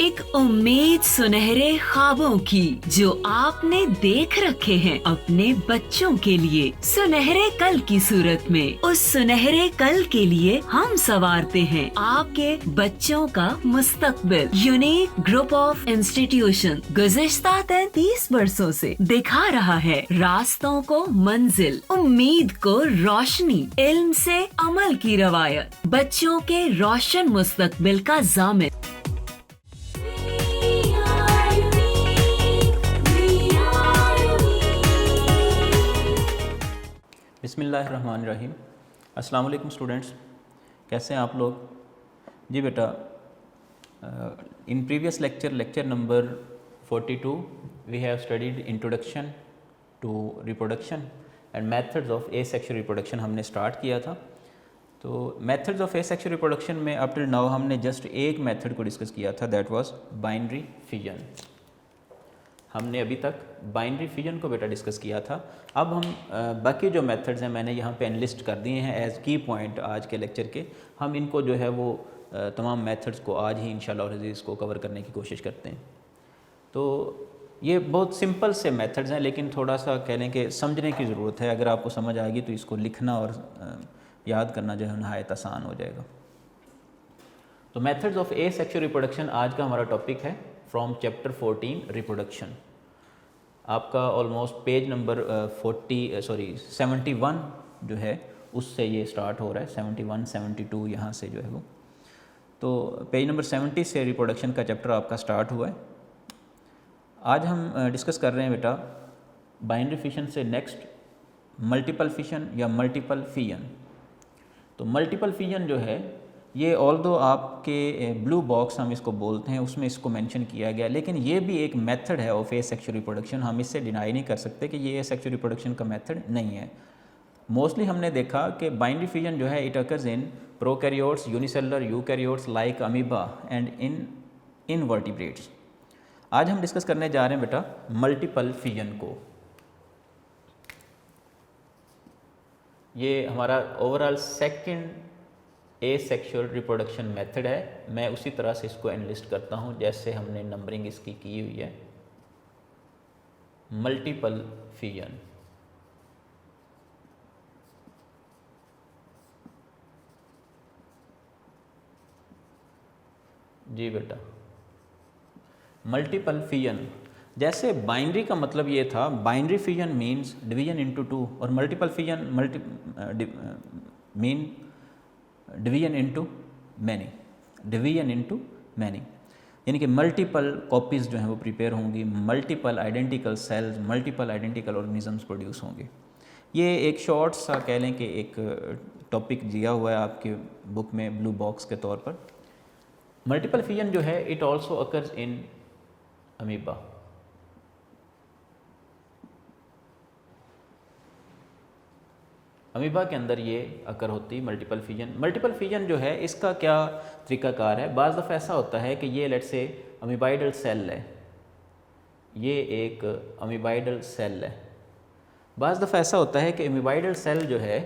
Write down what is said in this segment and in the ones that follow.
एक उम्मीद सुनहरे ख्वाबों की जो आपने देख रखे हैं अपने बच्चों के लिए, सुनहरे कल की सूरत में। उस सुनहरे कल के लिए हम संवारते हैं आपके बच्चों का मुस्तकबिल। यूनिक ग्रुप ऑफ इंस्टीट्यूशन गुज़िश्ता 33 वर्षों से दिखा रहा है रास्तों को मंजिल, उम्मीद को रोशनी, इल्म से अमल की रवायत, बच्चों के रोशन मुस्तकबिल का ज़ामिन। बिस्मिल्लाहिर्रहमानिर्रहीम। अस्सलाम वालेकुम स्टूडेंट्स, कैसे हैं आप लोग? जी बेटा, in previous lecture number 42 we have studied introduction to reproduction and methods of asexual reproduction हमने स्टार्ट किया था। तो मेथड्स ऑफ एसेक्सुअल रिप्रोडक्शन में अप टिल नाउ हमने जस्ट एक मेथड को डिस्कस किया था, दैट वाज बाइनरी फिजन। हमने अभी तक बाइनरी फिजन को बेटा डिस्कस किया था। अब हम बाकी जो मेथड्स हैं मैंने यहाँ पे एनलिस्ट कर दिए हैं एज की पॉइंट आज के लेक्चर के। हम इनको जो है वो तमाम मेथड्स को आज ही इंशाअल्लाह अज़ीज़ को कवर करने की कोशिश करते हैं। तो ये बहुत सिंपल से मेथड्स हैं, लेकिन थोड़ा सा कह लें कि समझने की ज़रूरत है। अगर आपको समझ आएगी तो इसको लिखना और याद करना जो है नहायत आसान हो जाएगा। तो मेथड्स ऑफ एसेक्सुअल रिप्रोडक्शन आज का हमारा टॉपिक है फ्रॉम चैप्टर 14 रिप्रोडक्शन। आपका ऑलमोस्ट पेज नंबर 71 जो है उससे ये स्टार्ट हो रहा है। 71 72 यहाँ से जो है वो, तो पेज नंबर 70 से रिप्रोडक्शन का चैप्टर आपका स्टार्ट हुआ है। आज हम डिस्कस कर रहे हैं बेटा बाइनरी फिशन से नेक्स्ट मल्टीपल फिशन या मल्टीपल फिजन। तो मल्टीपल फिजन जो है ये ऑल्दो आपके ब्लू बॉक्स हम इसको बोलते हैं उसमें इसको मेंशन किया गया, लेकिन ये भी एक मेथड है ऑफ एसेक्सुअल रिप्रोडक्शन। हम इससे डिनाई नहीं कर सकते कि ये एसेक्सुअल रिप्रोडक्शन का मेथड नहीं है। मोस्टली हमने देखा कि बाइनरी फिजन जो है it occurs in prokaryotes, unicellular eukaryotes like amoeba and in invertebrates. आज हम डिस्कस करने जा रहे हैं बेटा मल्टीपल फिजन को। ये हमारा overall second asexual reproduction method है। मैं उसी तरह से इसको एनलिस्ट करता हूँ जैसे हमने नंबरिंग इसकी की हुई है। मल्टीपल फिजन, जी बेटा मल्टीपल फिजन। जैसे बाइनरी का मतलब ये था, binary fission means division into two, और multiple fission mean division into many, यानी कि मल्टीपल कॉपीज़ जो हैं वो प्रिपेयर होंगी, multiple identical cells, multiple identical organisms produce होंगे। ये एक शॉर्ट सा कह लें कि एक टॉपिक दिया हुआ है आपके बुक में ब्लू बॉक्स के तौर पर। मल्टीपल फिजन जो है it also occurs in amoeba. Amoeba के अंदर ये अकर होती मल्टीपल फिजन। मल्टीपल फिजन जो है इसका क्या तरीक़ाकार है? बाज़ दफ़ा ऐसा होता है कि ये लेट से अमीबाइडल सेल है, ये एक अमीबाइडल सेल है। बाज़ दफ़ा ऐसा होता है कि अमीबाइडल सेल जो है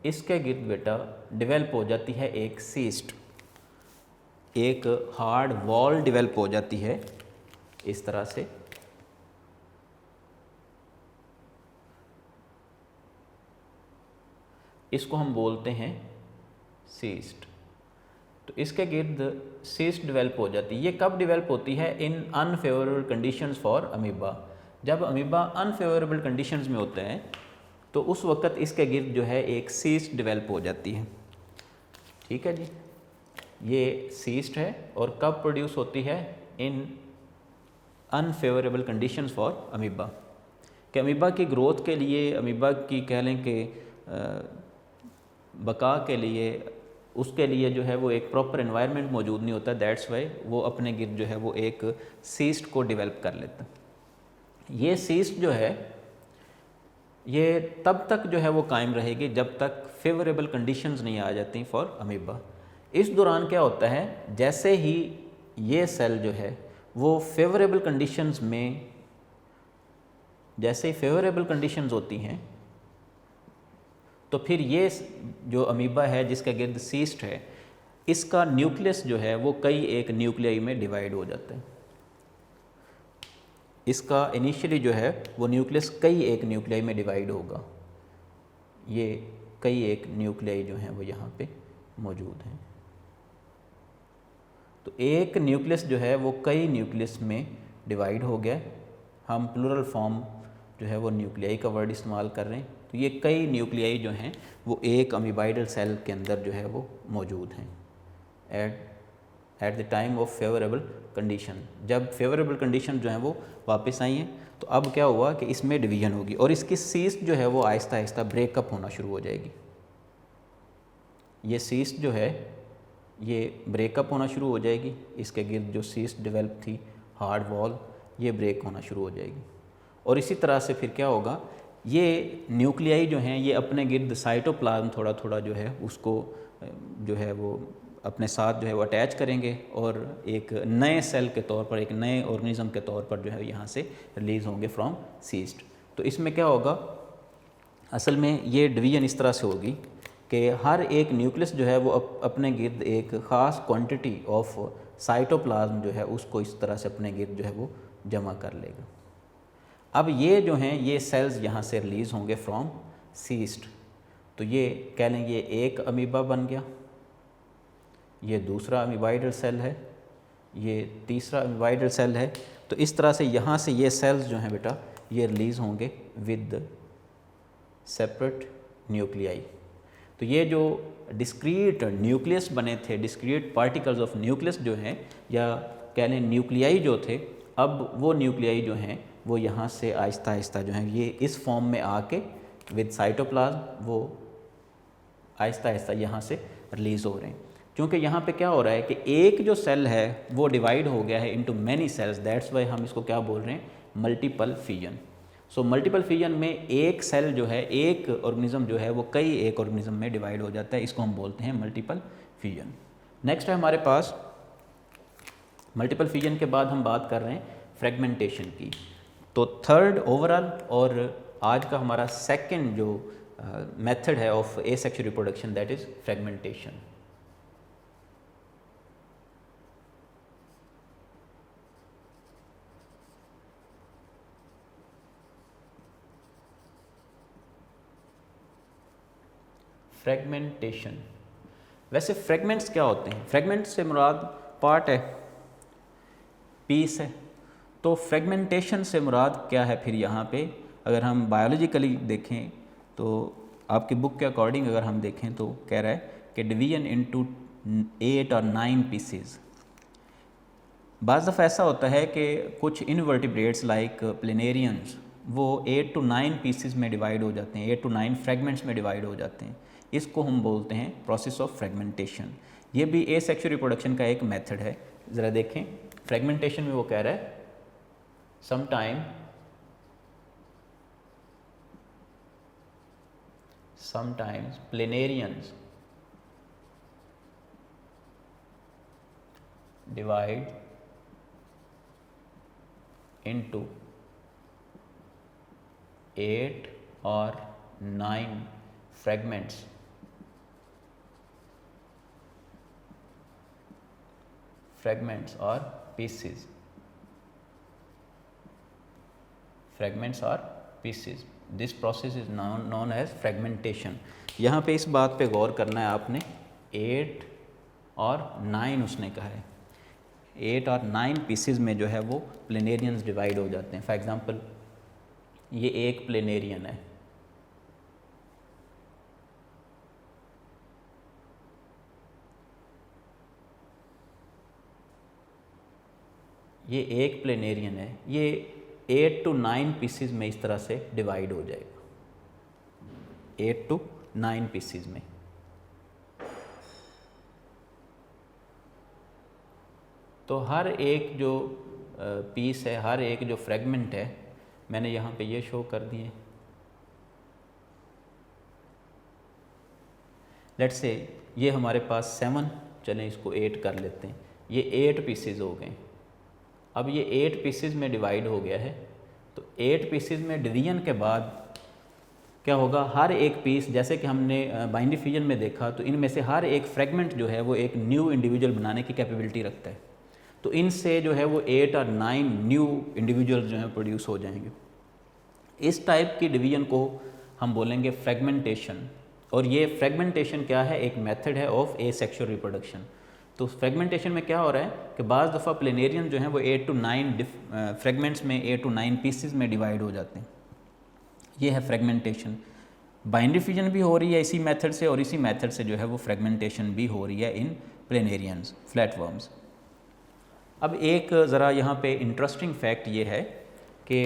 इसके गिर्द बेटा डेवलप हो जाती है एक सीस्ट, एक हार्ड वॉल डेवलप हो जाती है इस तरह से। इसको हम बोलते हैं सीस्ट। तो इसके गिर्द सीस्ट डेवलप हो जाती है। ये कब डेवलप होती है? इन अनफेवरेबल कंडीशंस फॉर अमीबा। जब अमीबा अनफेवरेबल कंडीशंस में होते हैं तो उस वक्त इसके गिर्द जो है एक सीस्ट डेवलप हो जाती है। ठीक है जी, ये सीस्ट है और कब प्रोड्यूस होती है? इन अनफेवरेबल कंडीशंस फॉर अमीबा। कि अमीबा की ग्रोथ के लिए, अमीबा की कह लें कि बका के लिए, उसके लिए जो है वो एक प्रॉपर एनवायरनमेंट मौजूद नहीं होता। दैट्स वाई वो अपने गिर्द जो है वो एक सीस्ट को डेवलप कर लेता। ये सीस्ट जो है ये तब तक जो है वो कायम रहेगी जब तक फेवरेबल कंडीशंस नहीं आ जाती फॉर अमीबा। इस दौरान क्या होता है, जैसे ही ये सेल जो है वो फेवरेबल कंडीशंस में, जैसे ही फेवरेबल कंडीशंस होती हैं तो फिर ये जो अमीबा है जिसका गिर्द सीस्ट है, इसका न्यूक्लियस जो है वो कई एक न्यूक्लियाई में डिवाइड हो जाता है। इसका इनिशियली जो है वो न्यूक्लियस कई एक न्यूक्लियाई में डिवाइड होगा। ये कई एक न्यूक्लियाई जो हैं वो यहाँ पे मौजूद हैं। तो एक न्यूक्लियस जो है वो कई न्यूक्लियस में डिवाइड हो गया। हम प्लूरल फॉर्म जो है वो न्यूक्लियाई का वर्ड इस्तेमाल कर रहे हैं। तो ये कई न्यूक्लियाई जो हैं वो एक अमीबाइडल सेल के अंदर जो है वो मौजूद हैं at the time of favourable condition. जब फेवरेबल कंडीशन जो है वो वापस आई हैं तो अब क्या हुआ कि इसमें डिवीजन होगी और इसकी सीस्ट जो है वो आहिस्ता आहिस्ता ब्रेकअप होना शुरू हो जाएगी। ये सीस्ट जो है ये ब्रेकअप होना शुरू हो जाएगी। इसके गिर्द जो सीस्ट डेवलप थी हार्ड वॉल, ये ब्रेक होना शुरू हो जाएगी। और इसी तरह से फिर क्या होगा, ये न्यूक्लियाई जो हैं ये अपने गिर्द साइटोप्लाज्म थोड़ा थोड़ा जो है उसको जो है वो अपने साथ जो है वो अटैच करेंगे और एक नए सेल के तौर पर, एक नए ऑर्गेनिज्म के तौर पर जो है यहाँ से रिलीज़ होंगे फ्रॉम सीस्ट। तो इसमें क्या होगा, असल में ये डिवीजन इस तरह से होगी कि हर एक न्यूक्लियस जो है वो अपने गिर्द एक ख़ास क्वांटिटी ऑफ साइटोप्लाज्म जो है उसको इस तरह से अपने गिर्द जो है वो जमा कर लेगा। अब ये जो हैं ये सेल्स यहाँ से रिलीज़ होंगे फ्रॉम सीस्ट। तो ये कह लें ये एक अमीबा बन गया, ये दूसरा अमीबाइडल सेल है, ये तीसरा अमीबाइडल सेल है। तो इस तरह से यहाँ से ये सेल्स जो हैं बेटा ये रिलीज़ होंगे विद सेपरेट न्यूक्लियाई। तो ये जो डिस्क्रीट न्यूक्लियस बने थे, डिस्क्रीट पार्टिकल्स ऑफ न्यूक्लियस जो हैं या कह लें न्यूक्लियाई जो थे, अब वो न्यूक्लियाई जो हैं वो यहाँ से आहिस्ता आहिस्ता जो हैं ये इस फॉर्म में आके विद साइटोप्लाज्म वो आहिस्ता आहिस्ता यहाँ से रिलीज़ हो रहे हैं। क्योंकि यहाँ पे क्या हो रहा है कि एक जो सेल है वो डिवाइड हो गया है into many cells, that's why हम इसको क्या बोल रहे हैं, multiple fission. So multiple fission में एक सेल जो है, एक ऑर्गेनिज्म जो है वो कई एक ऑर्गेनिज्म में डिवाइड हो जाता है, इसको हम बोलते हैं मल्टीपल फिजन। नेक्स्ट है हमारे पास मल्टीपल फिजन के बाद हम बात कर रहे हैं फ्रेगमेंटेशन की। तो थर्ड ओवरऑल और आज का हमारा सेकंड जो मेथड है of asexual reproduction that is fragmentation. Fragmentation, वैसे फ्रेगमेंट्स क्या होते हैं? फ्रेगमेंट्स से मुराद पार्ट है, पीस है। तो फ्रेगमेंटेशन से मुराद क्या है फिर यहाँ पे? अगर हम बायोलॉजिकली देखें तो आपकी बुक के अकॉर्डिंग अगर हम देखें तो कह रहा है कि डिवीजन इनटू 8 और 9 पीसेस। बाज़ दफ़ा ऐसा होता है कि कुछ इनवर्टिब्रेट्स लाइक प्लेनेरियंस वो 8 to 9 पीसेस में डिवाइड हो जाते हैं, 8 to 9 फ्रेगमेंट्स में डिवाइड हो जाते हैं। इसको हम बोलते हैं प्रोसेस ऑफ फ्रेगमेंटेशन। ये भी एसेक्सुअल रिप्रोडक्शन का एक मेथड है। ज़रा देखें फ्रेगमेंटेशन में वो कह रहा है sometimes planarians divide into 8 or 9 fragments or pieces, fragments or pieces. This process is known as fragmentation. यहाँ पे इस बात पे गौर करना है आपने, 8 और 9 उसने कहा है, 8 और 9 पीसेस में जो है वो प्लेनेरियंस डिवाइड हो जाते हैं। फॉर एग्जांपल ये एक प्लेनेरियन है, ये एक प्लेनेरियन है, ये 8 to 9 पीसेस में इस तरह से डिवाइड हो जाएगा, 8 to 9 पीसेस में। तो हर एक जो पीस है, हर एक जो फ्रेगमेंट है, मैंने यहाँ पे ये शो कर दिए। लेट्स से ये हमारे पास 7, चलें इसको 8 कर लेते हैं, ये 8 पीसेस हो गए। अब ये 8 पीसेस में डिवाइड हो गया है। तो 8 पीसेस में डिवीजन के बाद क्या होगा, हर एक पीस, जैसे कि हमने बाइनरी फ्यूजन में देखा, तो इनमें से हर एक फ्रेगमेंट जो है वो एक न्यू इंडिविजुअल बनाने की कैपेबिलिटी रखता है। तो इनसे जो है वो 8 और 9 न्यू इंडिविजुअल जो है प्रोड्यूस हो जाएंगे। इस टाइप की डिवीजन को हम बोलेंगे फ्रेगमेंटेशन। और ये फ्रेगमेंटेशन क्या है, एक मेथड है ऑफ एसेक्सुअल रिप्रोडक्शन। तो फ्रेगमेंटेशन में क्या हो रहा है कि बाज़ दफ़ा प्लेनेरियन जो है वो 8 to 9 फ्रेगमेंट्स में 8 to 9 पीसेस में डिवाइड हो जाते हैं। ये है फ्रेगमेंटेशन। बाइनरी फ्यूजन भी हो रही है इसी मेथड से, और इसी मेथड से जो है वो फ्रेगमेंटेशन भी हो रही है इन प्लेनेरियंस, फ्लैटवर्म्स। अब एक ज़रा यहाँ पे इंटरेस्टिंग फैक्ट ये है कि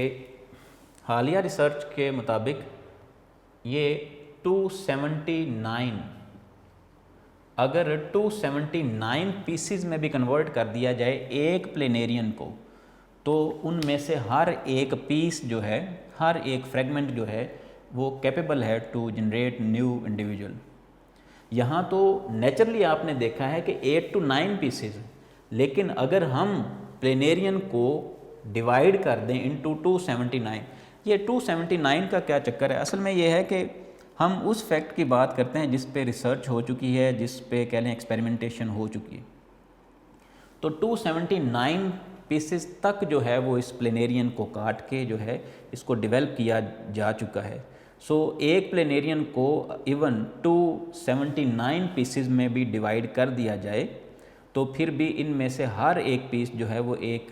हालिया रिसर्च के मुताबिक ये 279, अगर 279 पीसीज में भी कन्वर्ट कर दिया जाए एक प्लेनेरियन को, तो उनमें से हर एक पीस जो है, हर एक फ्रेगमेंट जो है वो कैपेबल है टू जनरेट न्यू इंडिविजुअल। यहाँ तो नेचुरली आपने देखा है कि 8 to 9 पीसेज, लेकिन अगर हम प्लेनेरियन को डिवाइड कर दें इनटू 279, ये 279 का क्या चक्कर है, असल में ये है कि हम उस फैक्ट की बात करते हैं जिस पे रिसर्च हो चुकी है, जिस पे कह लें एक्सपेरिमेंटेशन हो चुकी है। तो 279 पीसेस तक जो है वो इस प्लेनेरियन को काट के जो है इसको डेवलप किया जा चुका है। सो एक प्लेनेरियन को इवन 279 पीसेस में भी डिवाइड कर दिया जाए तो फिर भी इनमें से हर एक पीस जो है वो एक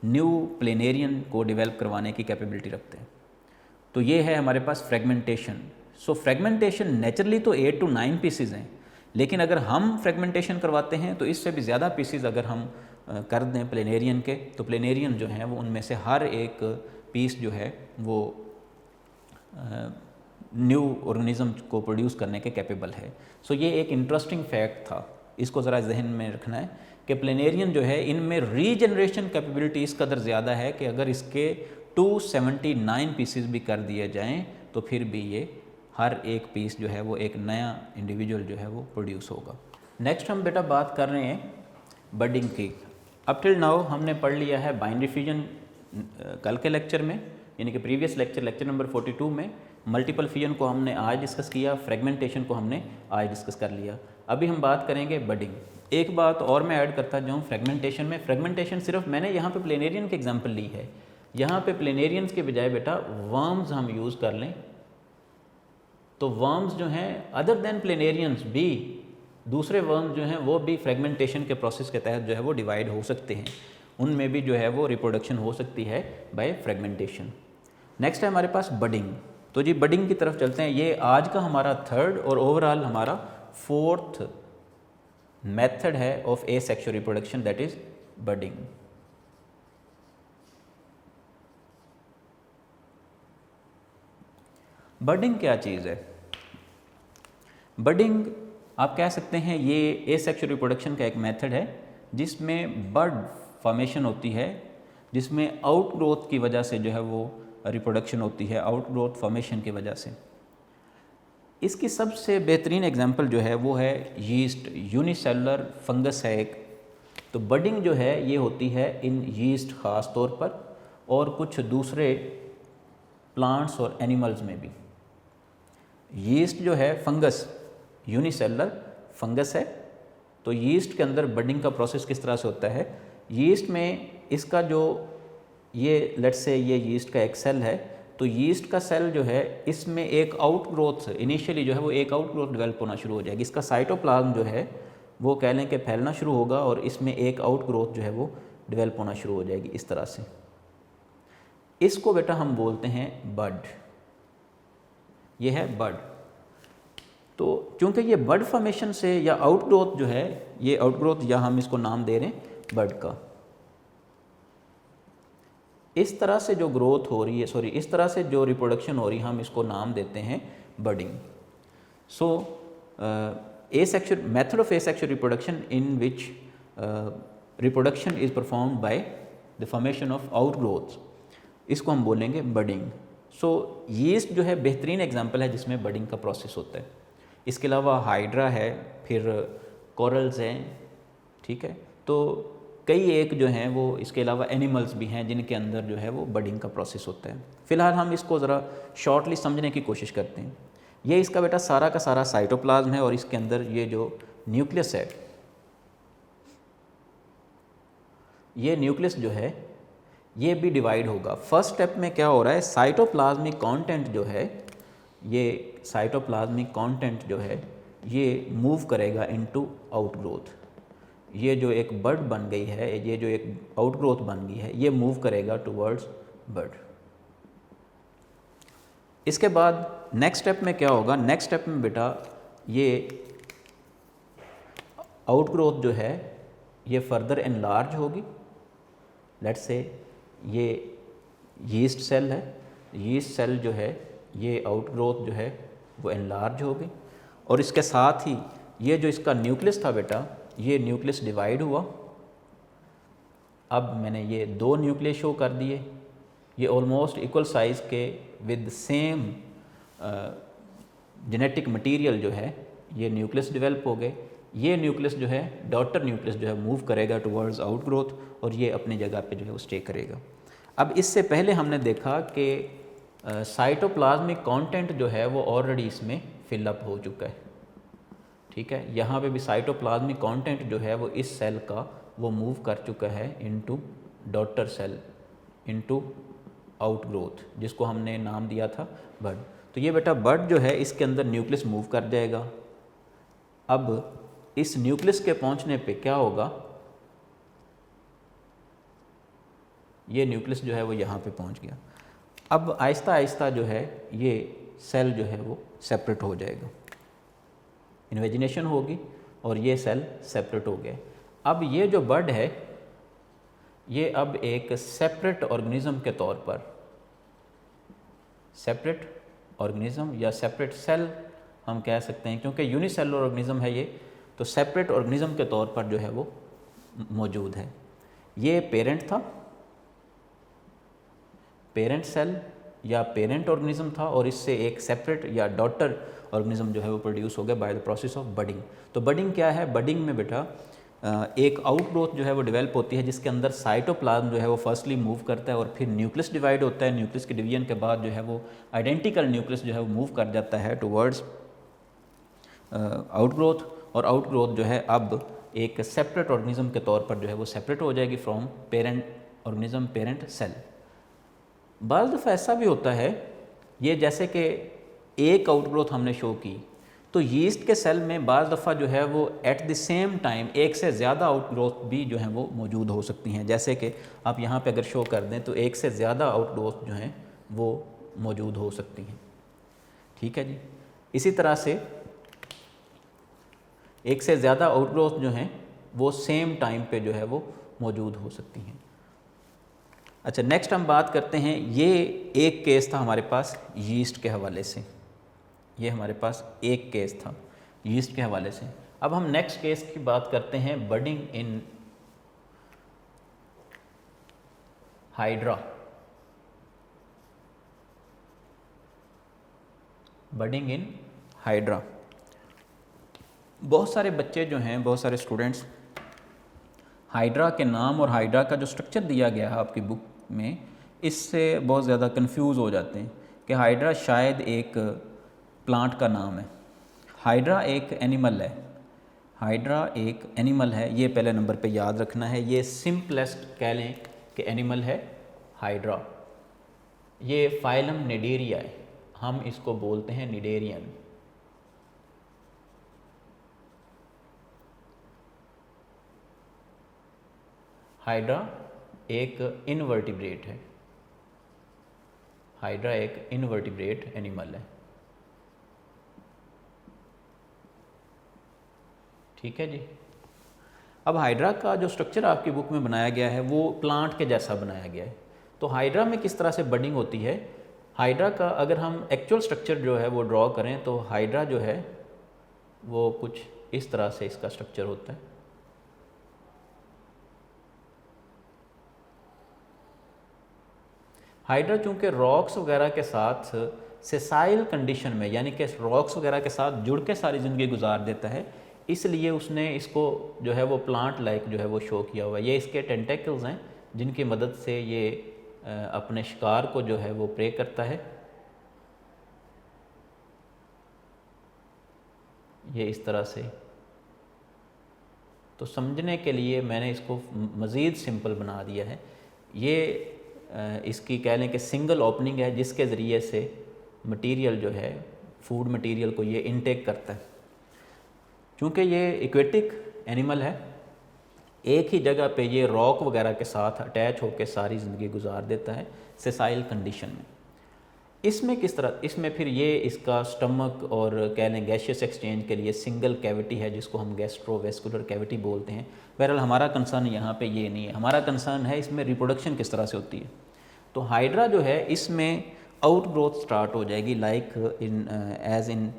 न्यू प्लेनेरियन को डेवलप करवाने की कैपेबिलिटी रखते हैं। तो ये है हमारे पास फ्रेगमेंटेशन। सो फ्रेगमेंटेशन नेचुरली तो 8 to 9 पीसेज हैं, लेकिन अगर हम फ्रेगमेंटेशन करवाते हैं तो इससे भी ज़्यादा पीसेज अगर हम कर दें प्लेनेरियन के, तो प्लेनेरियन जो हैं वो उनमें से हर एक पीस जो है वो न्यू ऑर्गेनिज्म को प्रोड्यूस करने के कैपेबल है। सो ये एक इंटरेस्टिंग फैक्ट था, इसको ज़रा जहन में रखना है कि प्लेनेरियन जो है इनमें रीजनरेशन कैपेबिलिटी इस कदर ज़्यादा है कि अगर इसके 279 पीसेस भी कर दिए जाएं तो फिर भी ये हर एक पीस जो है वो एक नया इंडिविजुअल जो है वो प्रोड्यूस होगा। नेक्स्ट हम बेटा बात कर रहे हैं बडिंग की। अप टिल नाउ हमने पढ़ लिया है बाइनरी फ्यूजन कल के लेक्चर में, यानी कि प्रीवियस लेक्चर नंबर 42 में। मल्टीपल फ्यूजन को हमने आज डिस्कस किया, फ्रेगमेंटेशन को हमने आज डिस्कस कर लिया। अभी हम बात करेंगे बडिंग। एक बात और मैं ऐड करता जाऊँ फ्रेगमेंटेशन में, फ्रेगमेंटेशन सिर्फ मैंने यहाँ पे प्लेनेरियन की एग्जांपल ली है, यहाँ पे प्लेनेरियंस के बजाय बेटा वर्म्स हम यूज़ कर लें तो वर्म्स जो हैं अदर देन प्लेनेरियंस भी, दूसरे वर्म्स जो हैं वो भी फ्रेगमेंटेशन के प्रोसेस के तहत जो है वो डिवाइड हो सकते हैं, उनमें भी जो है वो रिप्रोडक्शन हो सकती है बाय फ्रेगमेंटेशन। नेक्स्ट है हमारे पास बडिंग। तो जी बडिंग की तरफ चलते हैं। ये आज का हमारा थर्ड और ओवरऑल हमारा फोर्थ मेथड है of asexual reproduction, that is budding. Budding क्या चीज़ है? बडिंग आप कह सकते हैं ये एसेक्सुअल रिप्रोडक्शन का एक मेथड है जिसमें बड फॉर्मेशन होती है, जिसमें आउटग्रोथ की वजह से जो है वो रिप्रोडक्शन होती है, आउटग्रोथ फॉर्मेशन की वजह से। इसकी सबसे बेहतरीन एग्जांपल जो है वो है यीस्ट, यूनिसेलुलर फंगस है एक। तो बडिंग जो है ये होती है इन यीस्ट ख़ास तौर पर, और कुछ दूसरे प्लांट्स और एनिमल्स में भी। यीस्ट जो है फंगस, यूनिसेलुलर फंगस है। तो यीस्ट के अंदर बडिंग का प्रोसेस किस तरह से होता है? यीस्ट में इसका जो ये लेट्स से ये यीस्ट का एक सेल है, तो यीस्ट का सेल जो है इसमें एक आउटग्रोथ इनिशियली जो है वो एक आउटग्रोथ डेवलप होना शुरू हो जाएगी। इसका साइटोप्लाज्म जो है वो कह लें कि फैलना शुरू होगा और इसमें एक आउटग्रोथ जो है वो डेवलप होना शुरू हो जाएगी इस तरह से। इसको बेटा हम बोलते हैं बड। ये है बड। तो चूंकि ये बड फॉर्मेशन से या आउटग्रोथ जो है, ये आउटग्रोथ या हम इसको नाम दे रहे हैं बड का, इस तरह से जो ग्रोथ हो रही है, इस तरह से जो रिप्रोडक्शन हो रही है, हम इसको नाम देते हैं budding. So asexual method of asexual reproduction in which reproduction is performed by the formation of outgrowths, इसको हम बोलेंगे बडिंग। सो यीस्ट जो है बेहतरीन एग्जांपल है जिसमें बडिंग का प्रोसेस होता है। इसके अलावा हाइड्रा है, फिर कोरल्स हैं, ठीक है। तो कई एक जो हैं वो इसके अलावा एनिमल्स भी हैं जिनके अंदर जो है वो बडिंग का प्रोसेस होता है। फ़िलहाल हम इसको ज़रा शॉर्टली समझने की कोशिश करते हैं। ये इसका बेटा सारा का सारा साइटोप्लाज्म है और इसके अंदर ये जो न्यूक्लियस है, ये न्यूक्लियस जो है ये भी डिवाइड होगा। फर्स्ट स्टेप में क्या हो रहा है, साइटोप्लाज्मिक कंटेंट जो है, ये साइटोप्लाज्मिक कंटेंट जो है ये मूव करेगा इनटू आउटग्रोथ। ये जो एक बड बन गई है, ये जो एक आउटग्रोथ बन गई है, ये मूव करेगा टुवर्ड्स बड। इसके बाद नेक्स्ट स्टेप में क्या होगा, नेक्स्ट स्टेप में बेटा ये आउटग्रोथ जो है ये फर्दर एनलार्ज होगी। लेट्स से ये यीस्ट सेल है, यीस्ट सेल जो है ये आउटग्रोथ जो है वो एनलार्ज होगी और इसके साथ ही ये जो इसका न्यूक्लियस था बेटा, ये न्यूक्लियस डिवाइड हुआ। अब मैंने ये दो न्यूक्लियस शो कर दिए, ये ऑलमोस्ट इक्वल साइज़ के विद सेम जेनेटिक मटेरियल जो है ये न्यूक्लियस डेवलप हो गए। ये न्यूक्लियस जो है डॉटर न्यूक्लियस जो है मूव करेगा टुवर्ड्स आउटग्रोथ और ये अपनी जगह पे जो है वो स्टे करेगा। अब इससे पहले हमने देखा कि साइटोप्लाज्मिक कंटेंट जो है वो ऑलरेडी इसमें फिलअप हो चुका है, ठीक है। यहाँ पे भी साइटोप्लाज्मिक कंटेंट जो है वो इस सेल का वो मूव कर चुका है into daughter cell, into outgrowth, जिसको हमने नाम दिया था बड। तो ये बेटा बड जो है इसके अंदर न्यूक्लियस मूव कर जाएगा। अब इस न्यूक्लियस के पहुंचने पे क्या होगा, ये न्यूक्लियस जो है वो यहाँ पे पहुंच गया। अब आहिस्ता आहिस्ता जो है ये सेल जो है वो सेपरेट हो जाएगा, इन्वेजिनेशन होगी और ये सेल सेपरेट हो गए। अब ये जो बड है ये अब एक सेपरेट ऑर्गेनिज्म के तौर पर, सेपरेट ऑर्गेनिज्म या सेपरेट सेल हम कह सकते हैं, क्योंकि यूनिसेलुलर ऑर्गेनिज्म है ये, तो सेपरेट ऑर्गेनिज्म के तौर पर जो है वो मौजूद है। ये पेरेंट था, पेरेंट सेल या पेरेंट ऑर्गेनिज्म था और इससे एक सेपरेट या डॉटर ऑर्गेनिज्म जो है वो प्रोड्यूस हो गया by the process of budding. तो बडिंग क्या है, बडिंग में बेटा एक आउटग्रोथ जो है वो डेवलप होती है जिसके अंदर साइटोप्लाज्म जो है वो फर्स्टली मूव करता है और फिर न्यूक्लियस डिवाइड होता है। न्यूक्लियस के डिवीजन के बाद जो है वो आइडेंटिकल न्यूक्लियस जो है वो मूव कर जाता है टुवर्ड्स आउटग्रोथ, और आउटग्रोथ जो है अब एक सेपरेट ऑर्गेनिज्म के तौर पर जो है वो सेपरेट हो जाएगी from parent organism, parent cell. बाज़ दफ़ा ऐसा भी होता है, ये जैसे कि एक आउटग्रोथ हमने शो की, तो यीस्ट के सेल में बाज़ दफ़ा जो है वो एट द सेम टाइम एक से ज़्यादा आउटग्रोथ भी जो है वो मौजूद हो सकती हैं। जैसे कि आप यहाँ पे अगर शो कर दें तो एक से ज़्यादा आउटग्रोथ जो हैं वो मौजूद हो सकती हैं, ठीक है जी। इसी तरह से एक से ज़्यादा आउटग्रोथ जो हैं वो सेम टाइम पे जो है वो मौजूद हो सकती हैं। अच्छा, नेक्स्ट हम बात करते हैं, ये एक केस था हमारे पास यीस्ट के हवाले से, ये हमारे पास एक केस था यीस्ट के हवाले से। अब हम नेक्स्ट केस की बात करते हैं, budding in hydra. Budding in hydra. बहुत सारे बच्चे जो हैं, बहुत सारे स्टूडेंट्स हाइड्रा के नाम और हाइड्रा का जो स्ट्रक्चर दिया गया है आपकी बुक में, इससे बहुत ज़्यादा कंफ्यूज हो जाते हैं कि हाइड्रा शायद एक प्लांट का नाम है। हाइड्रा एक एनिमल है, हाइड्रा एक एनिमल है, ये पहले नंबर पे याद रखना है। ये सिंपलेस्ट कह लें कि एनिमल है हाइड्रा। ये फाइलम निडेरिया है, हम इसको बोलते हैं निडेरियन। हाइड्रा एक इनवर्टिब्रेट है, हाइड्रा एक इनवर्टिब्रेट एनिमल है, ठीक है जी। अब हाइड्रा का जो स्ट्रक्चर आपकी बुक में बनाया गया है वो प्लांट के जैसा बनाया गया है। तो हाइड्रा में किस तरह से बडिंग होती है, हाइड्रा का अगर हम एक्चुअल स्ट्रक्चर जो है वो ड्रॉ करें तो हाइड्रा जो है वो कुछ इस तरह से इसका स्ट्रक्चर होता है। हाइड्रा चूँकि रॉक्स वगैरह के साथ सेसाइल कंडीशन में, यानी कि रॉक्स वगैरह के साथ जुड़ के सारी ज़िंदगी गुजार देता है, इसलिए उसने इसको जो है वो प्लांट लाइक जो है वो शो किया हुआ है। ये इसके टेंटेकल्स हैं जिनकी मदद से ये अपने शिकार को जो है वो प्रे करता है। ये इस तरह से। तो समझने के लिए मैंने इसको मज़ीद सिंपल बना दिया है। ये इसकी कह लें कि सिंगल ओपनिंग है जिसके ज़रिए से मटेरियल जो है फूड मटेरियल को ये इनटेक करता है। चूँकि ये एक्वेटिक एनिमल है, एक ही जगह पे ये रॉक वगैरह के साथ अटैच होकर सारी ज़िंदगी गुजार देता है सेसाइल कंडीशन में। इसमें किस तरह, इसमें फिर ये इसका स्टमक और कह लें गैशियस एक्सचेंज के लिए सिंगल कैविटी है जिसको हम गैस्ट्रोवेस्कुलर कैविटी बोलते हैं। बहरहाल हमारा कंसर्न यहाँ पे ये नहीं है, हमारा कंसर्न है इसमें रिप्रोडक्शन किस तरह से होती है। तो हाइड्रा जो है इसमें आउट ग्रोथ स्टार्ट हो जाएगी like in as in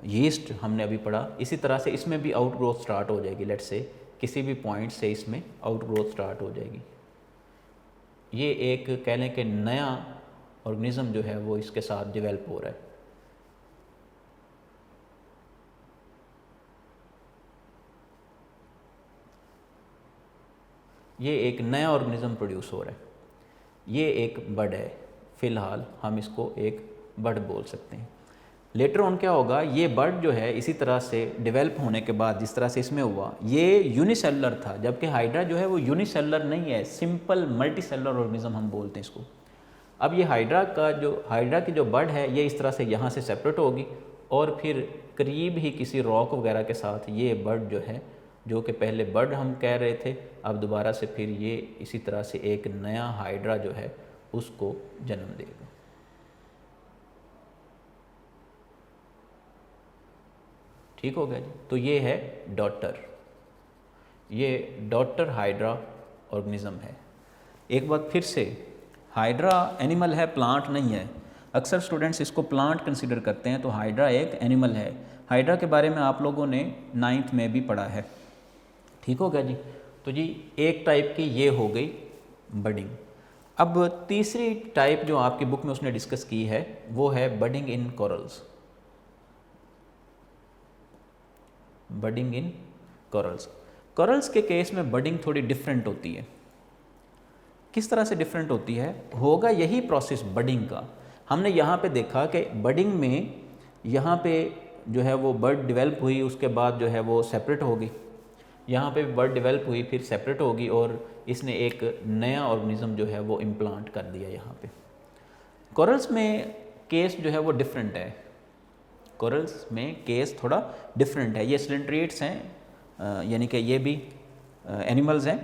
yeast हमने अभी पढ़ा, इसी तरह से इसमें भी आउट ग्रोथ स्टार्ट हो जाएगी। लेट्स से किसी भी पॉइंट से इसमें आउट ग्रोथ स्टार्ट हो जाएगी। ये एक कह लें कि नया ऑर्गेनिज्म जो है वो इसके साथ डेवलप हो रहा है। ये एक नया ऑर्गेनिज्म प्रोड्यूस हो रहा है। ये एक बर्ड है, फ़िलहाल हम इसको एक बर्ड बोल सकते हैं। लेटर ऑन क्या होगा, ये बर्ड जो है इसी तरह से डेवलप होने के बाद जिस तरह से इसमें हुआ, ये यूनिसेलुलर था, जबकि हाइड्रा जो है वो यूनिसेलुलर नहीं है, सिंपल मल्टीसेलुलर ऑर्गेनिज्म हम बोलते हैं इसको। अब ये हाइड्रा की जो बर्ड है ये इस तरह से यहाँ से सेपरेट होगी और फिर करीब ही किसी रॉक वगैरह के साथ ये बर्ड जो है, जो कि पहले बर्ड हम कह रहे थे, अब दोबारा से फिर ये इसी तरह से एक नया हाइड्रा जो है उसको जन्म देगा। ठीक हो गया जी। तो ये है डॉटर, ये डॉटर हाइड्रा ऑर्गेनिज्म है। एक बात फिर से, हाइड्रा एनिमल है, प्लांट नहीं है। अक्सर स्टूडेंट्स इसको प्लांट कंसीडर करते हैं, तो हाइड्रा एक एनिमल है। हाइड्रा के बारे में आप लोगों ने 9th में भी पढ़ा है। ठीक हो गया जी। तो जी एक टाइप की ये हो गई बडिंग। अब तीसरी टाइप जो आपकी बुक में उसने डिस्कस की है वो है बडिंग इन कोरल्स। बडिंग इन कोरल्स। कोरल्स के केस में बडिंग थोड़ी डिफरेंट होती है। किस तरह से डिफरेंट होती है? होगा यही प्रोसेस बडिंग का। हमने यहाँ पे देखा कि बडिंग में यहाँ पे जो है वो बर्ड डेवलप हुई, उसके बाद जो है वो सेपरेट होगी। यहाँ पे बर्ड डेवलप हुई, फिर सेपरेट होगी और इसने एक नया ऑर्गेनिज्म जो है वो इम्प्लांट कर दिया यहाँ पे। कोरल्स में केस जो है वो डिफरेंट है। कोरल्स में केस थोड़ा डिफरेंट है। ये सिलेंट्रेट्स हैं, यानी कि ये भी एनिमल्स हैं।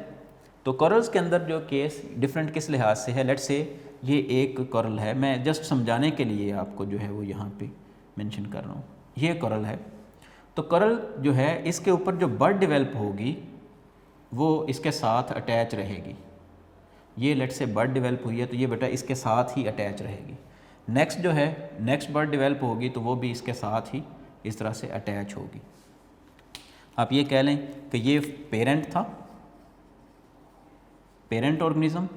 तो कोरल्स के अंदर जो केस डिफरेंट किस लिहाज से है, लेट्स से ये एक कोरल है, मैं जस्ट समझाने के लिए आपको जो है वो यहाँ पे मेंशन कर रहा हूँ। ये कोरल है, तो कोरल जो है इसके ऊपर जो बर्ड डेवलप होगी वो इसके साथ अटैच रहेगी। ये लेट्स से बर्ड डेवलप हुई है तो ये बेटा इसके साथ ही अटैच रहेगी। नेक्स्ट जो है, नेक्स्ट बर्ड डेवलप होगी तो वो भी इसके साथ ही इस तरह से अटैच होगी। आप ये कह लें कि ये पेरेंट था, पेरेंट ऑर्गेनिज्म,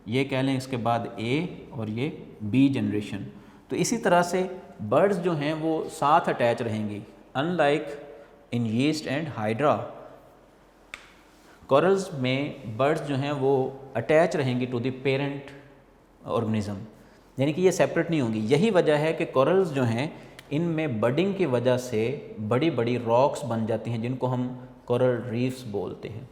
ये कह लें इसके बाद ए और ये बी जनरेशन। तो इसी तरह से बर्ड्स जो हैं वो साथ अटैच रहेंगी। Unlike in yeast and hydra, corals में बर्ड्स जो हैं वो अटैच रहेंगी टू द पेरेंट ऑर्गेनिज्म, यानी कि ये सेपरेट नहीं होंगी। यही वजह है कि कोरल्स जो हैं इनमें बडिंग की वजह से बड़ी बड़ी रॉक्स बन जाती हैं जिनको हम कोरल रीफ्स बोलते हैं।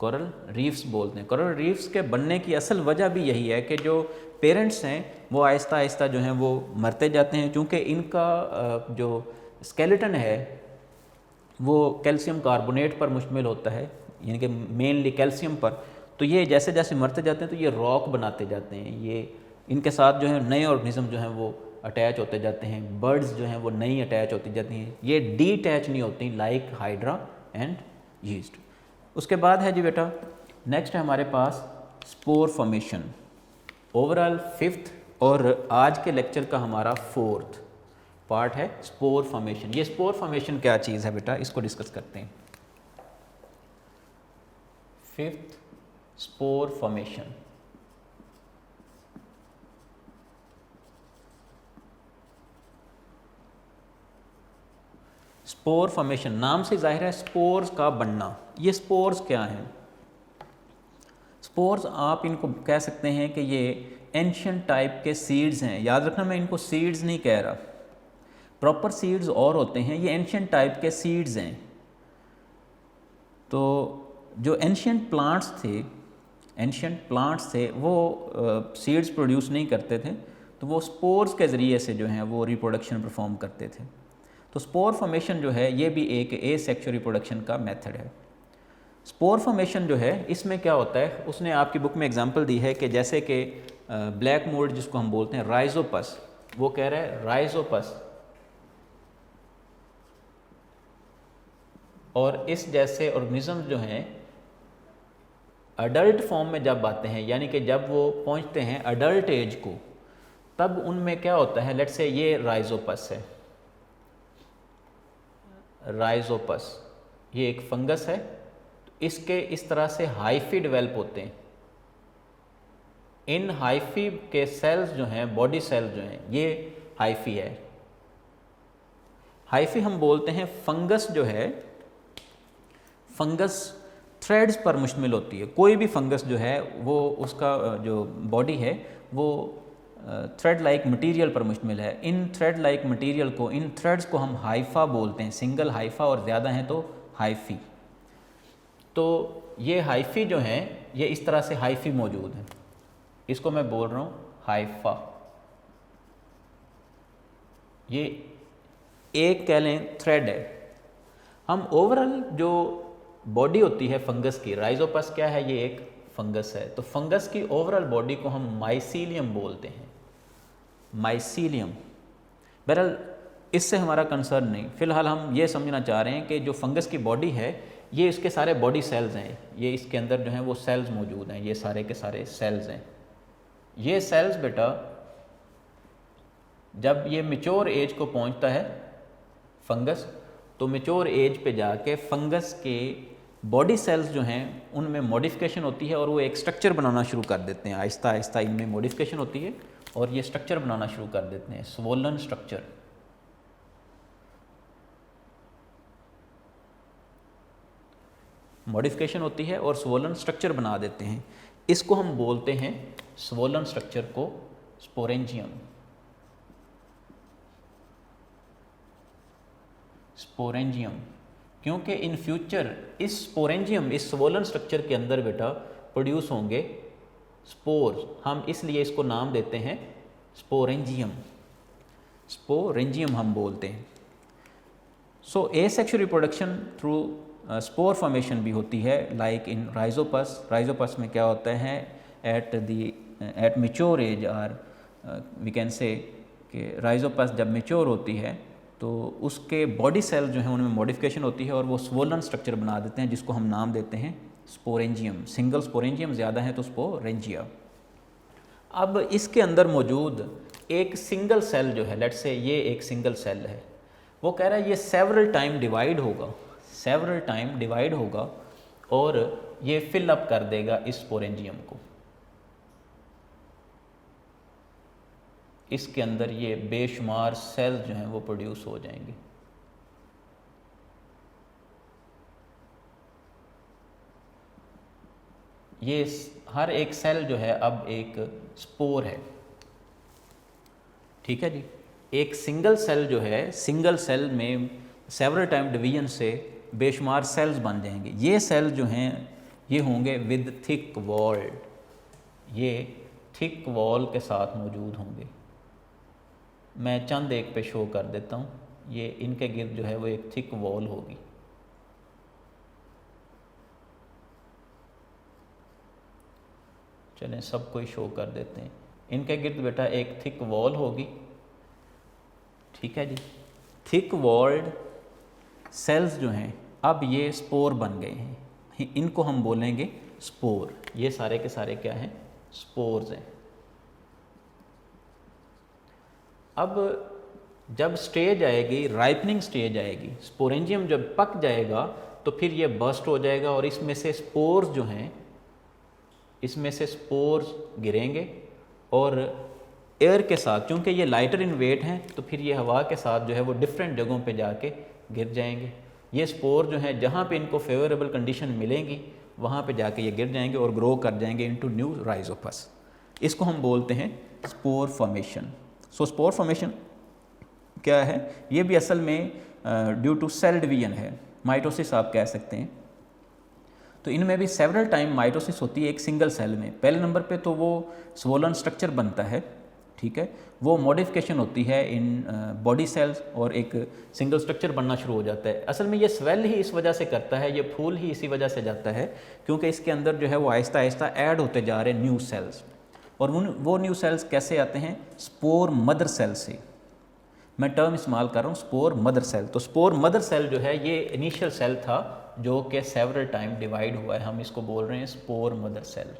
कोरल रीफ्स बोलते हैं। कोरल रीफ्स के बनने की असल वजह भी यही है कि जो पेरेंट्स हैं वो आहिस्ता आहिस्ता जो हैं वो मरते जाते हैं, क्योंकि इनका जो स्केलेटन है वो कैल्शियम कार्बोनेट पर मुश्तमिल होता है, यानी कि मेनली कैल्शियम पर। तो ये जैसे जैसे मरते जाते हैं तो ये रॉक बनाते जाते हैं। ये इनके साथ जो है नए ऑर्गेनिज्म जो हैं वो अटैच होते जाते हैं। बर्ड्स जो हैं वो नई अटैच होती जाती हैं, ये डीअटैच नहीं होती लाइक हाइड्रा एंड यीस्ट। उसके बाद है जी बेटा, नेक्स्ट है हमारे पास स्पोर फॉर्मेशन। ओवरऑल 5th और आज के लेक्चर का हमारा 4th पार्ट है स्पोर फॉर्मेशन। ये स्पोर फॉर्मेशन क्या चीज़ है बेटा, इसको डिस्कस करते हैं। 5th spore formation. Spore formation, नाम से जाहिर है स्पोर्स का बनना। ये स्पोर्स क्या हैं? स्पोर्स आप इनको कह सकते हैं कि ये एंशिएंट टाइप के सीड्स हैं। याद रखना, मैं इनको सीड्स नहीं कह रहा, प्रॉपर सीड्स और होते हैं, ये एंशिएंट टाइप के सीड्स हैं। तो जो एंशिएंट प्लांट्स थे वो सीड्स प्रोड्यूस नहीं करते थे, तो वो स्पोर्स के ज़रिए से जो हैं वो रिप्रोडक्शन परफॉर्म करते थे। तो स्पोर फॉर्मेशन जो है ये भी एक एसेक्सुअल रिप्रोडक्शन का मेथड है। स्पोर फॉर्मेशन जो है इसमें क्या होता है, उसने आपकी बुक में एग्जांपल दी है कि जैसे कि ब्लैक मोल्ड जिसको हम बोलते हैं राइजोपस, वो कह रहा है राइजोपस और इस जैसे ऑर्गेनिज्म जो हैं अडल्ट फॉर्म में जब आते हैं, यानी कि जब वो पहुंचते हैं अडल्ट एज को, तब उनमें क्या होता है, लेट्स से ये राइजोपस है, राइजोपस ये एक फंगस है, इसके इस तरह से हाइफी डेवलप होते हैं। इन हाइफी के सेल्स जो हैं, बॉडी सेल्स जो हैं, ये हाइफी है। हाइफी हम बोलते हैं फंगस जो है, फंगस थ्रेड्स पर मुश्तमिल होती है। कोई भी फंगस जो है वो उसका जो बॉडी है वो थ्रेड लाइक मटेरियल पर मुश्तमिल है। इन थ्रेड लाइक मटेरियल को, इन थ्रेड्स को हम हाइफा बोलते हैं, सिंगल हाइफा और ज़्यादा हैं तो हाइफी। तो ये हाइफी जो हैं ये इस तरह से हाइफी मौजूद है, इसको मैं बोल रहा हूँ हाइफा। ये एक कह लें थ्रेड है। हम ओवरऑल जो बॉडी होती है फंगस की, राइजोपस क्या है, ये एक फंगस है, तो फंगस की ओवरऑल बॉडी को हम माइसीलियम बोलते हैं, माइसीलियम। बहरहाल इससे हमारा कंसर्न नहीं, फिलहाल हम ये समझना चाह रहे हैं कि जो फंगस की बॉडी है ये इसके सारे बॉडी सेल्स हैं, ये इसके अंदर जो हैं वो सेल्स मौजूद हैं, ये सारे के सारे सेल्स हैं। ये सेल्स बेटा जब ये मैच्योर एज को पहुंचता है फंगस, तो मैच्योर एज पे जाके फंगस के बॉडी सेल्स जो हैं उनमें मॉडिफिकेशन होती है और वो एक स्ट्रक्चर बनाना शुरू कर देते हैं। आहिस्ता आहिस्ता इनमें मॉडिफिकेशन होती है और ये स्ट्रक्चर बनाना शुरू कर देते हैं, स्वोलन स्ट्रक्चर। मॉडिफिकेशन होती है और स्वोलन स्ट्रक्चर बना देते हैं। इसको हम बोलते हैं स्वोलन स्ट्रक्चर को स्पोरेंजियम। स्पोरेंजियम क्योंकि इन फ्यूचर इस स्पोरेंजियम, इस स्वोलन स्ट्रक्चर के अंदर बेटा प्रोड्यूस होंगे स्पोर्स, हम इसलिए इसको नाम देते हैं स्पोरेंजियम। स्पोरेंजियम हम बोलते हैं। So asexual reproduction through spore formation भी होती है, लाइक इन राइजोपस। राइजोपस में क्या होता है, एट मैच्योर एज और वी कैन से कि राइजोपस जब मैच्योर होती है तो उसके बॉडी सेल जो हैं उनमें मॉडिफिकेशन होती है और वो स्वोलन स्ट्रक्चर बना देते हैं, जिसको हम नाम देते हैं स्पोरेंजियम। सिंगल स्पोरेंजियम ज़्यादा है तो स्पोरेंजिया। अब इसके अंदर मौजूद एक सिंगल सेल जो है, लेट्स से ये एक सिंगल सेल है, वो कह रहा है ये सेवरल टाइम डिवाइड होगा, सेवरल टाइम डिवाइड होगा और ये फिल अप कर देगा इस स्पोरेंजियम को। इसके अंदर ये बेशुमार सेल्स जो हैं वो प्रोड्यूस हो जाएंगे। ये हर एक सेल जो है अब एक स्पोर है, ठीक है जी। एक सिंगल सेल जो है, सिंगल सेल में सेवरल टाइम डिवीजन से बेशुमार सेल्स बन जाएंगे। ये सेल जो हैं ये होंगे विद थिक वॉल, ये थिक वॉल के साथ मौजूद होंगे। मैं चंद एक पे शो कर देता हूँ, ये इनके गिर्द जो है वो एक थिक वॉल होगी। चलें सबको ही शो कर देते हैं। इनके गिर्द बेटा एक थिक वॉल होगी, ठीक है जी। थिक वॉल्ड सेल्स जो हैं अब ये स्पोर बन गए हैं, इनको हम बोलेंगे स्पोर। ये सारे के सारे क्या हैं, स्पोर्स हैं। अब जब स्टेज आएगी, राइपनिंग स्टेज आएगी, स्पोरेंजियम जब पक जाएगा तो फिर ये बर्स्ट हो जाएगा और इसमें से स्पोर्स जो हैं, इसमें से स्पोर्स गिरेंगे और एयर के साथ, चूँकि ये लाइटर इन वेट हैं, तो फिर ये हवा के साथ जो है वो डिफरेंट जगहों पे जाके गिर जाएंगे। ये स्पोर जो है जहाँ पे इनको फेवरेबल कंडीशन मिलेंगी वहाँ पे जाके ये गिर जाएंगे और ग्रो कर जाएंगे इनटू न्यू राइजोपस। इसको हम बोलते हैं स्पोर फॉर्मेशन। सो स्पोर फॉर्मेशन क्या है? ये भी असल में ड्यू टू सेल डिवीजन है, माइटोसिस आप कह सकते हैं। तो इनमें भी सेवरल टाइम माइटोसिस होती है एक सिंगल सेल में। पहले नंबर पे तो वो स्वोलन स्ट्रक्चर बनता है, ठीक है, वो मॉडिफिकेशन होती है इन बॉडी सेल्स और एक सिंगल स्ट्रक्चर बनना शुरू हो जाता है। असल में ये स्वेल ही इस वजह से करता है, ये फूल ही इसी वजह से जाता है क्योंकि इसके अंदर जो है वो आहिस्ता आहिस्ता ऐड होते जा रहे हैं न्यू सेल्स। और वो न्यू सेल्स कैसे आते हैं? स्पोर मदर सेल से। मैं टर्म इस्तेमाल कर रहा हूँ स्पोर मदर सेल। तो स्पोर मदर सेल जो है ये इनिशियल सेल था जो कि सेवरल टाइम डिवाइड हुआ है, हम इसको बोल रहे हैं स्पोर मदर सेल।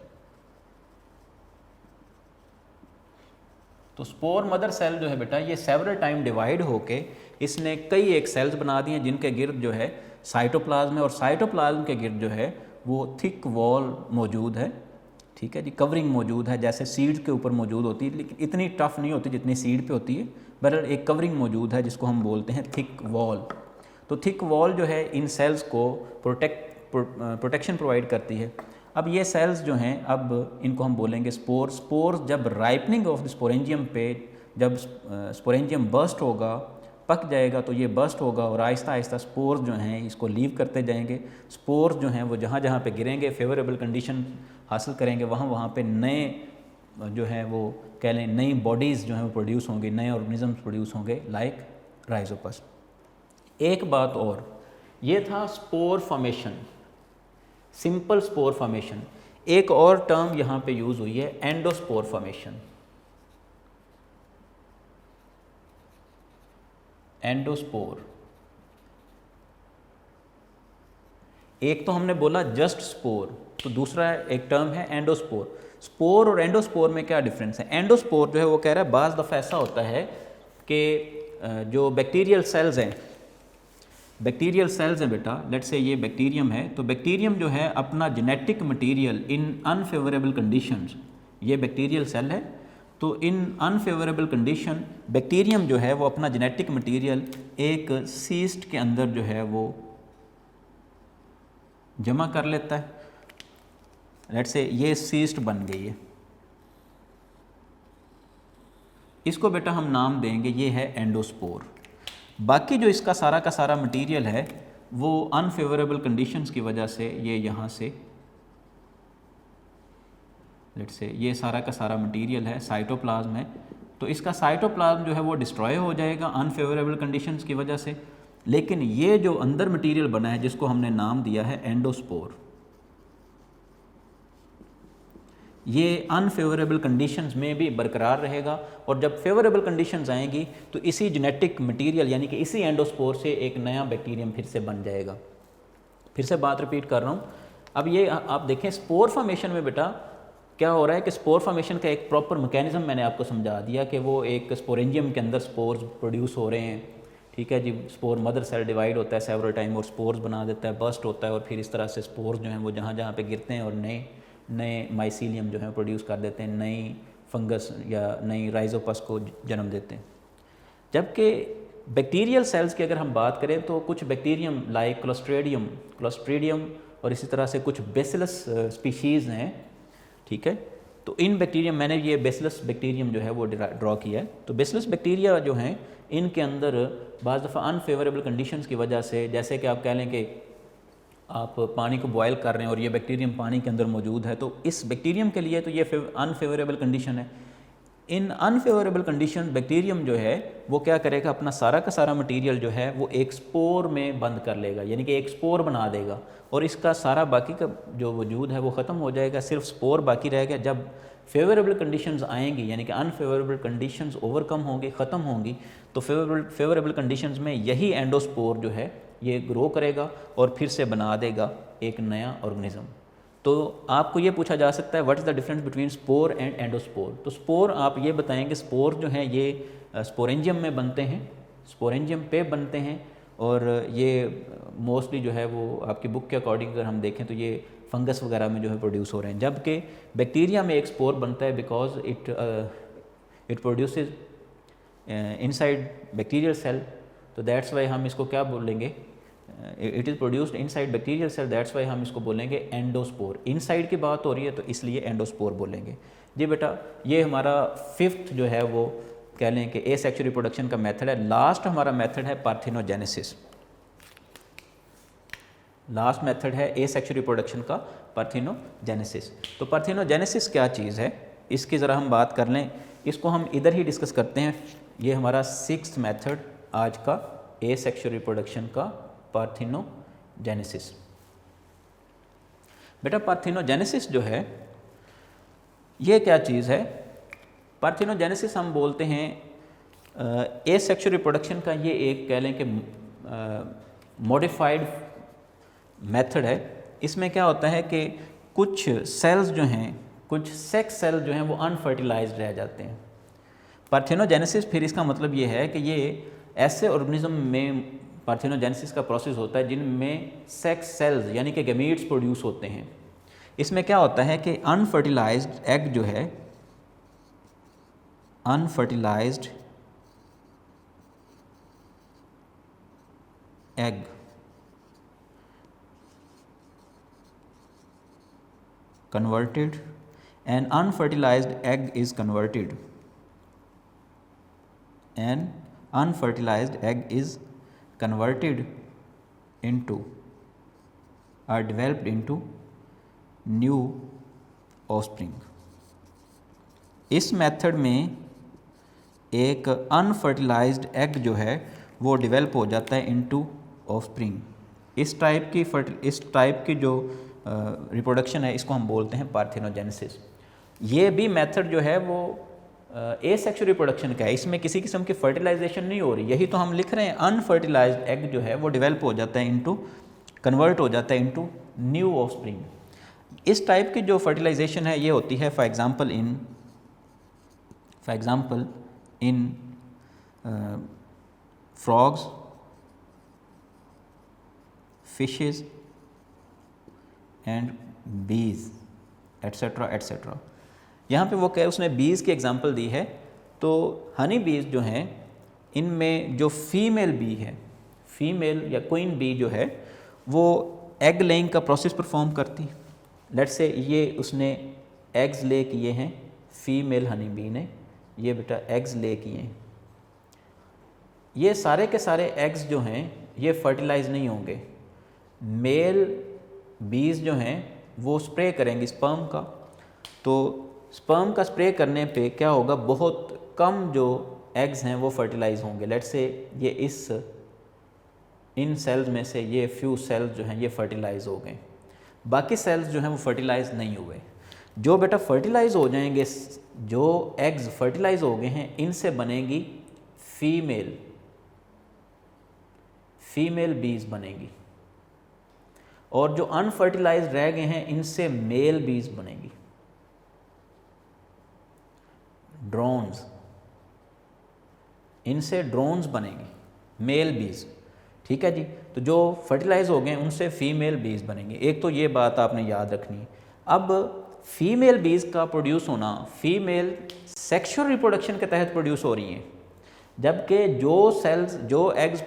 तो स्पोर मदर सेल जो है बेटा ये सेवरल टाइम डिवाइड होके इसने कई एक सेल्स बना दिए जिनके गिर्द जो है साइटोप्लाज्म है, और साइटोप्लाज्म के गिर्द जो है वो थिक वॉल मौजूद है, ठीक है जी, कवरिंग मौजूद है जैसे सीड के ऊपर मौजूद होती है, लेकिन इतनी टफ नहीं होती जितनी सीड पे होती है, बहरहाल एक कवरिंग मौजूद है जिसको हम बोलते हैं थिक वॉल। तो थिक वॉल जो है इन सेल्स को प्रोटेक्शन प्रोवाइड करती है। अब ये सेल्स जो हैं अब इनको हम बोलेंगे स्पोर। स्पोर जब राइपनिंग ऑफ द स्पोरेंजियम पे, जब स्पोरेंजियम बर्स्ट होगा, पक जाएगा, तो ये बर्स्ट होगा और आहिस्ता आहिस्ता स्पोर्स जो हैं इसको लीव करते जाएंगे। स्पोर्स जो हैं वो जहाँ जहाँ पे गिरेंगे फेवरेबल कंडीशन हासिल करेंगे, वहाँ वहाँ पे नए जो है वो कह लें नई बॉडीज़ जो हैं वो प्रोड्यूस होंगे, नए ऑर्गेनिजम्स प्रोड्यूस होंगे लाइक राइजोपस। एक बात और, ये था spore formation, simple spore formation. एक और टर्म यहाँ पे यूज़ हुई है एंडोस्पोर फॉर्मेशन। एंडोस्पोर, एक तो हमने बोला जस्ट स्पोर, तो दूसरा एक टर्म है एंडोस्पोर। स्पोर और एंडोस्पोर में क्या डिफरेंस है? एंडोस्पोर जो है वो कह रहा है बाज़ दफ़ा ऐसा होता है कि जो बैक्टीरियल सेल्स हैं, बैक्टीरियल सेल्स हैं बेटा, लेट्स से ये बैक्टीरियम है, तो बैक्टीरियम जो है अपना genetic material in unfavourable conditions, ये बैक्टीरियल सेल है, तो इन अनफेवरेबल कंडीशन बैक्टीरियम जो है वो अपना जेनेटिक मटेरियल एक सीस्ट के अंदर जो है वो जमा कर लेता है। लेट्स से ये सीस्ट बन गई है, इसको बेटा हम नाम देंगे ये है एंडोस्पोर। बाकी जो इसका सारा का सारा मटेरियल है वो अनफेवरेबल कंडीशंस की वजह से ये यहाँ से लेट्स से ये सारा का सारा मटेरियल है साइटोप्लाज्म है, तो इसका साइटोप्लाज्म जो है वो डिस्ट्रॉय हो जाएगा अनफेवरेबल कंडीशंस की वजह से। लेकिन ये जो अंदर मटेरियल बना है जिसको हमने नाम दिया है एंडोस्पोर, ये अनफेवरेबल कंडीशंस में भी बरकरार रहेगा, और जब फेवरेबल कंडीशंस आएंगी तो इसी जेनेटिक मटेरियल यानी कि इसी एंडोस्पोर से एक नया बैक्टीरियम फिर से बन जाएगा। फिर से बात रिपीट कर रहा हूँ। अब ये आप देखें स्पोर फॉर्मेशन में बेटा क्या हो रहा है कि स्पोर फॉर्मेशन का एक प्रॉपर मैकेनिज्म मैंने आपको समझा दिया कि वो एक स्पोरेंजियम के अंदर स्पोर्स प्रोड्यूस हो रहे हैं, ठीक है जी। स्पोर मदर सेल डिवाइड होता है सेवरल टाइम और स्पोर्स बना देता है, बर्स्ट होता है, और फिर इस तरह से स्पोर्स जो हैं वो जहाँ जहाँ पे गिरते हैं और नए माइसीलियम जो है प्रोड्यूस कर देते हैं, नई फंगस या नई राइजोपस को जन्म देते हैं। जबकि बैक्टीरियल सेल्स की अगर हम बात करें तो कुछ बैक्टीरियम लाइक क्लोस्ट्रीडियम और इसी तरह से कुछ बेसिलस स्पीशीज़ हैं, ठीक है। तो इन बैक्टीरियम, मैंने ये बेसिलस बैक्टीरियम जो है वो ड्रॉ किया है। तो बेसिलस बैक्टीरिया जो हैं इनके अंदर बाज़ दफ़ा अनफेवरेबल कंडीशंस की वजह से, जैसे कि आप कह लें कि आप पानी को बॉयल कर रहे हैं और ये बैक्टीरियम पानी के अंदर मौजूद है, तो इस बैक्टीरियम के लिए तो ये अनफेवरेबल कंडीशन है। इन अनफेवरेबल कंडीशन बैक्टीरियम जो है वो क्या करेगा, अपना सारा का सारा मटेरियल जो है वो एक स्पोर में बंद कर लेगा, यानी कि एक स्पोर बना देगा, और इसका सारा बाकी का जो वजूद है वो ख़त्म हो जाएगा, सिर्फ स्पोर बाकी रहेगा। जब फेवरेबल कंडीशंस आएंगी यानी कि अनफेवरेबल कंडीशंस ओवरकम होंगी, ख़त्म होंगी, तो फेवरेबल कंडीशंस में यही एंडोस्पोर जो है ये ग्रो करेगा और फिर से बना देगा एक नया ऑर्गेनिज्म। तो आपको ये पूछा जा सकता है what is the difference between spore and endospore. तो स्पोर आप ये बताएंगे, स्पोर जो हैं ये स्पोरेंजियम में बनते हैं, स्पोरेंजियम पे बनते हैं, और ये मोस्टली जो है वो आपकी बुक के अकॉर्डिंग अगर हम देखें तो ये फंगस वगैरह में जो है प्रोड्यूस हो रहे हैं। जबकि बैक्टीरिया में एक स्पोर बनता है because it produces inside bacterial cell, तो दैट्स वाई हम इसको क्या बोलेंगे, it is produced inside bacterial cell, that's why हम इसको बोलेंगे एंडोस्पोर। इनसाइड की बात हो रही है तो इसलिए एंडोस्पोर बोलेंगे। जी बेटा, ये हमारा 5th जो है वो कह लें कि एसेक्सुअल रिप्रोडक्शन का मेथड है। लास्ट हमारा मेथड है पार्थिनोजेनेसिस। लास्ट मेथड है एसेक्सुअल रिप्रोडक्शन का पार्थिनोजेनेसिस। तो पार्थिनोजेनेसिस क्या चीज़ है इसकी ज़रा हम बात कर लें, इसको हम इधर ही डिस्कस करते हैं। ये हमारा 6th मेथड आज का एसेक्सुअल रिप्रोडक्शन का पार्थिनोजेनेसिस। बेटा पार्थिनोजेनेसिस जो है ये क्या चीज़ है? पार्थिनोजेनेसिस हम बोलते हैं एसेक्सुअल रिप्रोडक्शन का ये एक कह लें कि मॉडिफाइड मेथड है। इसमें क्या होता है कि कुछ सेल्स जो हैं, कुछ सेक्स सेल जो हैं वो अनफर्टिलाइज्ड रह जाते हैं। पार्थिनोजेनेसिस फिर इसका मतलब ये है कि ये ऐसे ऑर्गेनिज्म में पार्थिनोजेनेसिस का प्रोसेस होता है जिनमें सेक्स सेल्स यानी कि गैमीट्स प्रोड्यूस होते हैं। इसमें क्या होता है कि अनफर्टिलाइज्ड एग जो है, unfertilised egg converted, an unfertilized egg is converted, an unfertilized egg is converted into or developed into new offspring। इस मेथड में एक अनफर्टिलाइज्ड एग जो है वो डेवलप हो जाता है इनटू ऑफस्प्रिंग। इस टाइप की जो रिप्रोडक्शन है इसको हम बोलते हैं पार्थिनोजेनेसिस। ये भी मेथड जो है वो एसेक्सुअल रिप्रोडक्शन का है, इसमें किसी किस्म की फर्टिलाइजेशन नहीं हो रही। यही तो हम लिख रहे हैं, अनफर्टिलाइज्ड एग जो है वो डेवलप हो जाता है इनटू, कन्वर्ट हो जाता है इनटू न्यू ऑफस्प्रिंग। इस टाइप की जो फर्टिलाइजेशन है ये होती है for example in frogs, fishes and बीज एट्सेट्रा एट्सेट्रा। यहाँ पे वो क्या है, उसने बीज की एग्जांपल दी है। तो हनी बीज जो हैं इनमें जो फीमेल बी है, फीमेल या क्वीन बी जो है वो एग लेइंग का प्रोसेस परफॉर्म करती है। लेट्स से ये उसने एग्स ले किए हैं, फीमेल हनी बी ने ये बेटा एग्स ले किए हैं। ये सारे के सारे एग्स जो हैं ये फर्टिलाइज नहीं होंगे। मेल बीज जो हैं वो स्प्रे करेंगे स्पर्म का, तो स्पर्म का स्प्रे करने पे क्या होगा, बहुत कम जो एग्स हैं वो फर्टिलाइज होंगे। लेट्स से ये इन सेल्स में से ये फ्यू सेल्स जो हैं ये फर्टिलाइज हो गए, बाकी सेल्स जो हैं वो फर्टिलाइज नहीं हुए। जो बेटा फर्टिलाइज हो जाएंगे, जो एग्स फर्टिलाइज हो गए हैं, इनसे बनेगी फीमेल बीज बनेगी, और जो अनफर्टिलाइज रह गए हैं इनसे मेल बीज बनेगी, ड्रोन्स, इनसे ड्रोन्स बनेंगे, मेल बीज। ठीक है जी। तो जो फर्टिलाइज हो गए उनसे फीमेल बीज बनेंगे। एक तो ये बात आपने याद रखनी है। अब फीमेल बीज का प्रोड्यूस होना फीमेल सेक्सुअल रिप्रोडक्शन के तहत प्रोड्यूस हो रही हैं, जबकि जो सेल्स, जो एग्स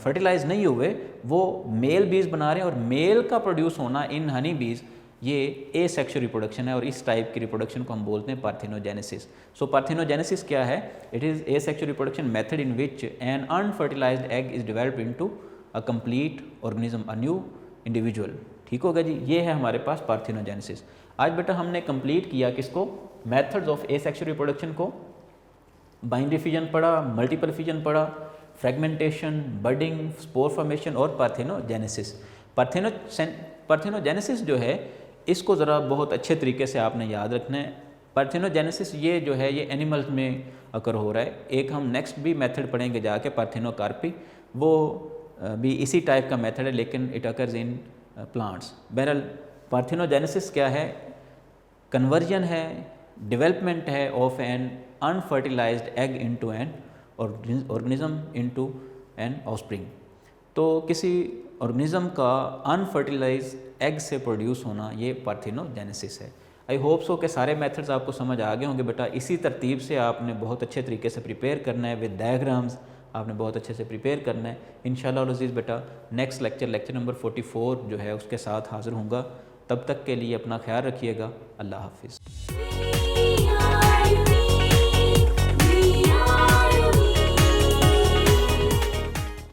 फर्टिलाइज नहीं हुए वो मेल बीज बना रहे हैं, और मेल का प्रोड्यूस होना इन हनी बीज ये एसेक्सुअल रिप्रोडक्शन है, और इस टाइप की रिप्रोडक्शन को हम बोलते हैं पार्थिनोजेनेसिस। सो पार्थिनोजेनेसिस क्या है? It is asexual reproduction method in which N unfertilized egg is developed into a complete organism, a new individual. ठीक होगा जी। ये है हमारे पास पार्थिनोजेनेसिस। आज बेटा हमने कंप्लीट किया किसको? मेथड्स ऑफ एसेक्सुअल रिप्रोडक्शन को। बाइनरी फिजन पढ़ा, मल्टीपल फिजन पढ़ा, फ्रेगमेंटेशन, बडिंग, स्पोर फॉर्मेशन और पार्थिनोजेनेसिस। पार्थिनोजेनेसिस जो है इसको ज़रा बहुत अच्छे तरीके से आपने याद रखना है। पार्थिनोजेनेसिस ये जो है ये एनिमल्स में अकर हो रहा है। एक हम नेक्स्ट भी मेथड पढ़ेंगे जाके, पार्थिनोकार्पी, वो भी इसी टाइप का मेथड है लेकिन इट अकर्स इन प्लांट्स। बहरहाल पार्थिनोजेनेसिस क्या है? कन्वर्जन है, डेवलपमेंट है of an unfertilized egg into an organism into an offspring. तो किसी ऑर्गेनिज्म का अनफर्टिलाइज एग से प्रोड्यूस होना ये पार्थिनोजेनेसिस है। आई होप सो कि सारे मेथड्स आपको समझ आ गए होंगे बेटा। इसी तरतीब से आपने बहुत अच्छे तरीके से प्रिपेयर करना है विद डायग्राम्स। आपने बहुत अच्छे से प्रिपेयर करना है। इंशाल्लाह अज़ीज़ बेटा नेक्स्ट लेक्चर नंबर 44 जो है उसके साथ हाज़िर होऊंगा। तब तक के लिए अपना ख्याल रखिएगा। अल्लाह हाफ़िज़।